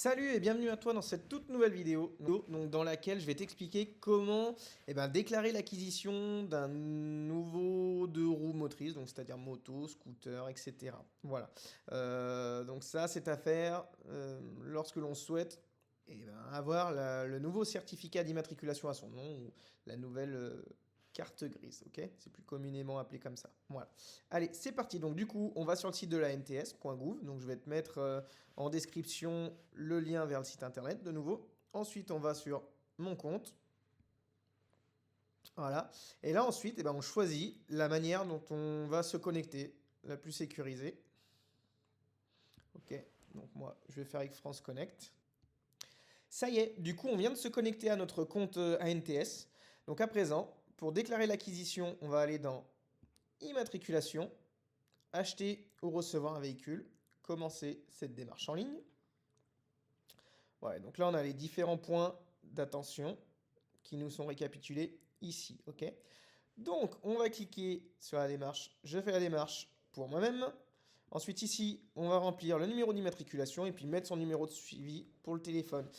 Salut et bienvenue à toi dans cette toute nouvelle vidéo donc dans laquelle je vais t'expliquer comment déclarer l'acquisition d'un nouveau deux roues motrices, donc c'est-à-dire moto, scooter, etc. Voilà. Donc ça c'est à faire lorsque l'on souhaite avoir le nouveau certificat d'immatriculation à son nom ou la nouvelle carte grise, ok? C'est plus communément appelé comme ça. Voilà. Allez, c'est parti. Donc du coup, on va sur le site de la NTS.gouv. Donc je vais te mettre en description le lien vers le site internet de nouveau. Ensuite, on va sur mon compte. Voilà. Et là ensuite, on choisit la manière dont on va se connecter, la plus sécurisée. Ok. Donc moi, je vais faire avec France Connect. Ça y est, du coup, on vient de se connecter à notre compte ANTS. Donc à présent, pour déclarer l'acquisition, on va aller dans Immatriculation, acheter ou recevoir un véhicule, commencer cette démarche en ligne. Ouais, donc là, on a les différents points d'attention qui nous sont récapitulés ici, ok? Donc, on va cliquer sur la démarche. Je fais la démarche pour moi-même. Ensuite, ici, on va remplir le numéro d'immatriculation et puis mettre son numéro de suivi pour le téléphone.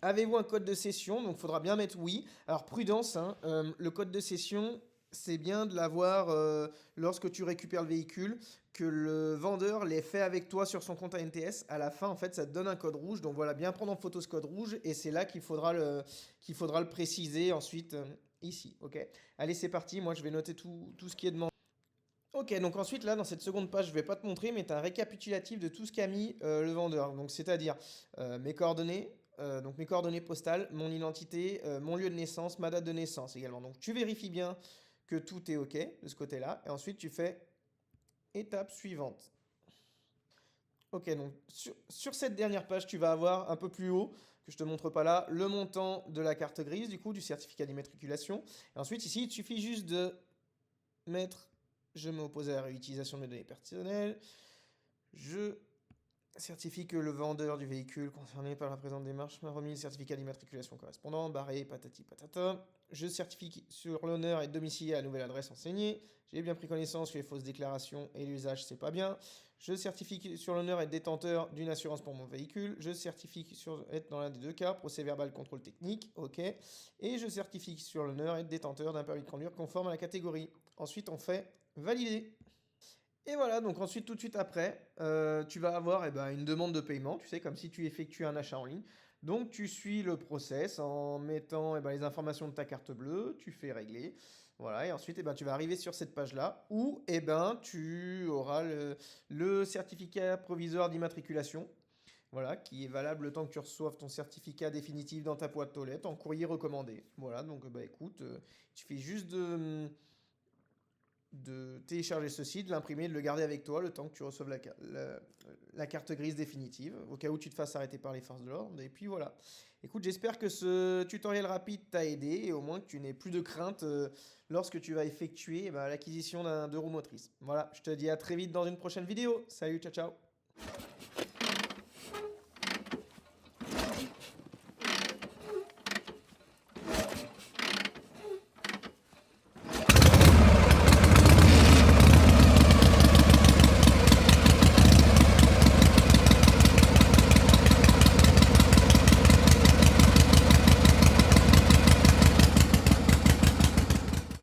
Avez-vous un code de cession? Donc, il faudra bien mettre oui. Alors, prudence, hein, le code de cession, c'est bien de l'avoir lorsque tu récupères le véhicule, que le vendeur l'ait fait avec toi sur son compte ANTS. À la fin, en fait, ça te donne un code rouge. Donc, voilà, bien prendre en photo ce code rouge. Et c'est là qu'il faudra le préciser ensuite ici. Ok? Allez, c'est parti. Moi, je vais noter tout ce qui est demandé. Ok, donc ensuite, là, dans cette seconde page, je vais pas te montrer, mais tu as un récapitulatif de tout ce qu'a mis le vendeur. Donc, c'est-à-dire mes coordonnées, donc mes coordonnées postales, mon identité, mon lieu de naissance, ma date de naissance également. Donc, tu vérifies bien que tout est ok de ce côté-là. Et ensuite, tu fais étape suivante. Ok, donc sur cette dernière page, tu vas avoir un peu plus haut, que je te montre pas là, le montant de la carte grise, du coup, du certificat d'immatriculation. Et ensuite, ici, il te suffit juste de mettre je m'oppose à la réutilisation de mes données personnelles. Je certifie que le vendeur du véhicule concerné par la présente démarche m'a remis le certificat d'immatriculation correspondant, barré, patati patata. Je certifie sur l'honneur et domicilié à la nouvelle adresse enseignée. J'ai bien pris connaissance que les fausses déclarations et l'usage, c'est pas bien. Je certifie sur l'honneur être détenteur d'une assurance pour mon véhicule. Je certifie sur être dans l'un des deux cas, procès verbal, contrôle technique, ok. Et je certifie sur l'honneur être détenteur d'un permis de conduire conforme à la catégorie. Ensuite, on fait valider. Et voilà, donc ensuite, tout de suite après, tu vas avoir une demande de paiement, tu sais, comme si tu effectues un achat en ligne. Donc tu suis le process en mettant les informations de ta carte bleue, tu fais régler. Voilà, et ensuite tu vas arriver sur cette page-là où tu auras le certificat provisoire d'immatriculation. Voilà, qui est valable le temps que tu reçoives ton certificat définitif dans ta boîte aux lettres en courrier recommandé. Voilà, donc écoute, il suffit juste de télécharger ceci, de l'imprimer, de le garder avec toi le temps que tu reçoives la carte grise définitive, au cas où tu te fasses arrêter par les forces de l'ordre. Et puis voilà. Écoute, j'espère que ce tutoriel rapide t'a aidé et au moins que tu n'aies plus de crainte lorsque tu vas effectuer l'acquisition d'un deux roues motrices. Voilà, je te dis à très vite dans une prochaine vidéo. Salut, ciao ciao.